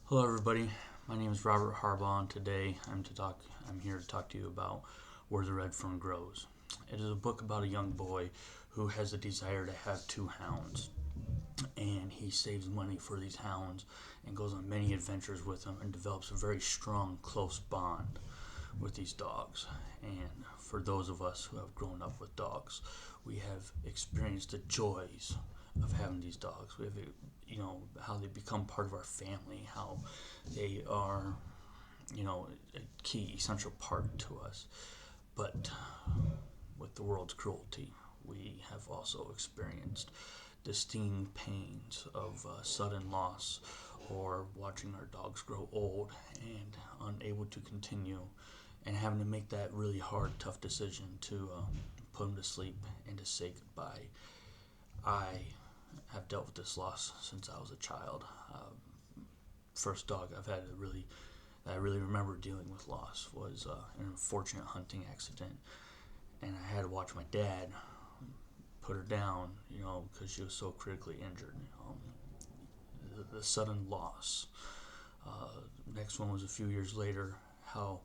Hello, everybody. My name is Robert Harbaugh, and today I'm here to talk to you about Where the Red Fern Grows. It is a book about a young boy who has a desire to have two hounds, and he saves money for these hounds and goes on many adventures with them and develops a very strong, close bond with these dogs. And for those of us who have grown up with dogs, we have experienced the joys of having these dogs. We have, how they become part of our family, how they are, a key, essential part to us. But with the world's cruelty, we have also experienced the stinging pains of sudden loss or watching our dogs grow old and unable to continue and having to make that really hard, tough decision to put them to sleep and to say goodbye. I have dealt with this loss since I was a child. First dog I've had that I really remember dealing with loss was an unfortunate hunting accident, and I had to watch my dad put her down, because she was so critically injured. The sudden loss. Next one was a few years later, how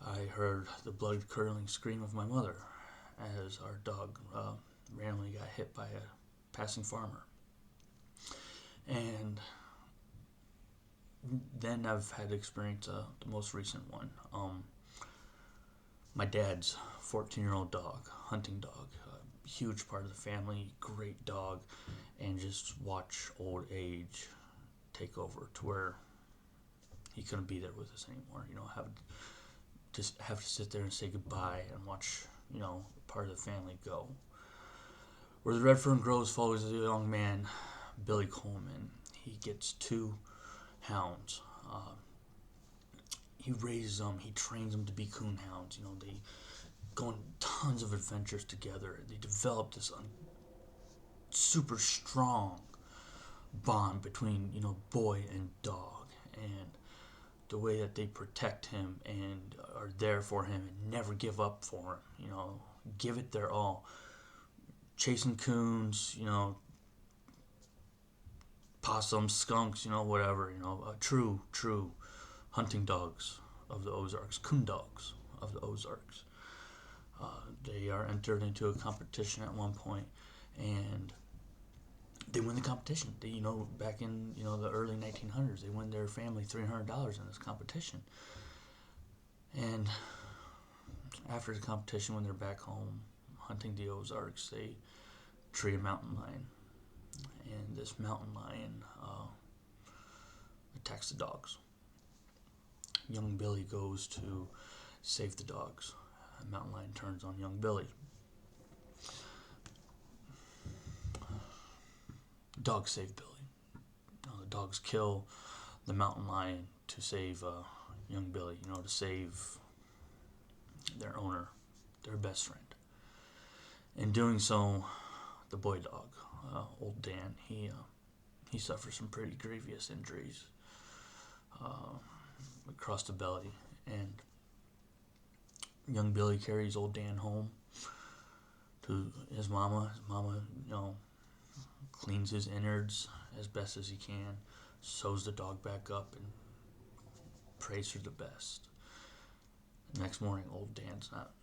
I heard the blood curdling scream of my mother as our dog randomly got hit by a passing farmer. And then I've had to experience the most recent one. My dad's 14-year-old dog, hunting dog, a huge part of the family, great dog, and just watch old age take over to where he couldn't be there with us anymore. Have to sit there and say goodbye and watch, part of the family go. Where the Red Fern Grows follows a young man, Billy Coleman. He gets two hounds. He raises them. He trains them to be coon hounds. They go on tons of adventures together. They develop this super strong bond between boy and dog, and the way that they protect him and are there for him and never give up for him. Give it their all. Chasing coons, possums, skunks, whatever. True hunting dogs of the Ozarks, coon dogs of the Ozarks. They are entered into a competition at one point, and they win the competition. Back in the early 1900s, they win their family $300 in this competition. And after the competition, when they're back home hunting the Ozarks, they tree a mountain lion, and this mountain lion attacks the dogs. Young Billy goes to save the dogs. The mountain lion turns on young Billy. The dogs save Billy. The dogs kill the mountain lion to save young Billy, to save their owner, their best friend. In doing so, the boy dog, old Dan, he suffers some pretty grievous injuries across the belly, and young Billy carries old Dan home to his mama. His mama, cleans his innards as best as he can, sews the dog back up, and prays for the best. The next morning, old Dan's not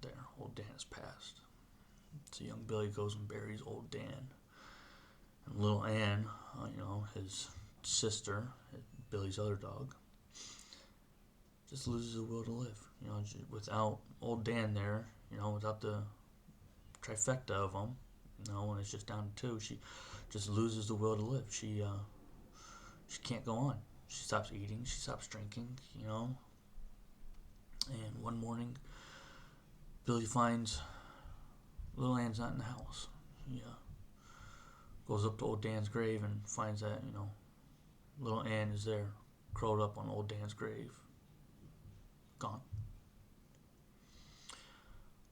there. Old Dan has passed. So young Billy goes and buries old Dan. And little Ann, his sister, Billy's other dog, just loses the will to live. Without old Dan there, without the trifecta of them, when it's just down to two, she just loses the will to live. She can't go on. She stops eating. She stops drinking. And one morning, Billy finds little Ann's not in the house. He goes up to old Dan's grave and finds that little Ann is there, curled up on old Dan's grave, gone.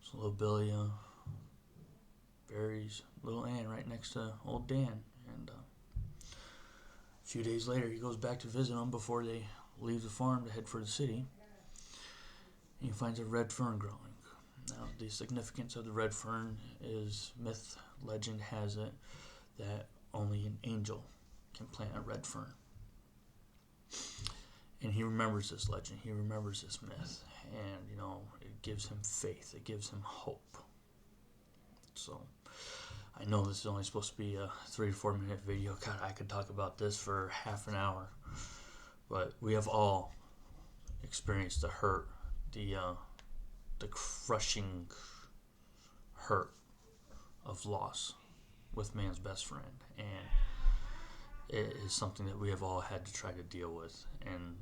So little Billy buries little Ann right next to old Dan, and a few days later he goes back to visit them before they leave the farm to head for the city, and he finds a red fern growing. Now, the significance of the red fern is myth, legend has it that only an angel can plant a red fern. And he remembers this legend. He remembers this myth. And, it gives him faith. It gives him hope. So, I know this is only supposed to be a 3 to 4 minute video. God, I could talk about this for half an hour. But we have all experienced the hurt, the crushing hurt of loss with man's best friend. And it is something that we have all had to try to deal with. And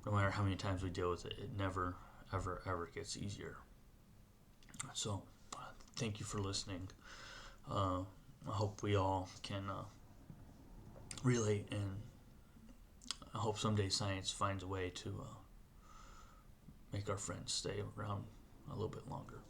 no matter how many times we deal with it, it never, ever, ever gets easier. So, thank you for listening. I hope we all can relate, and I hope someday science finds a way to make our friends stay around a little bit longer.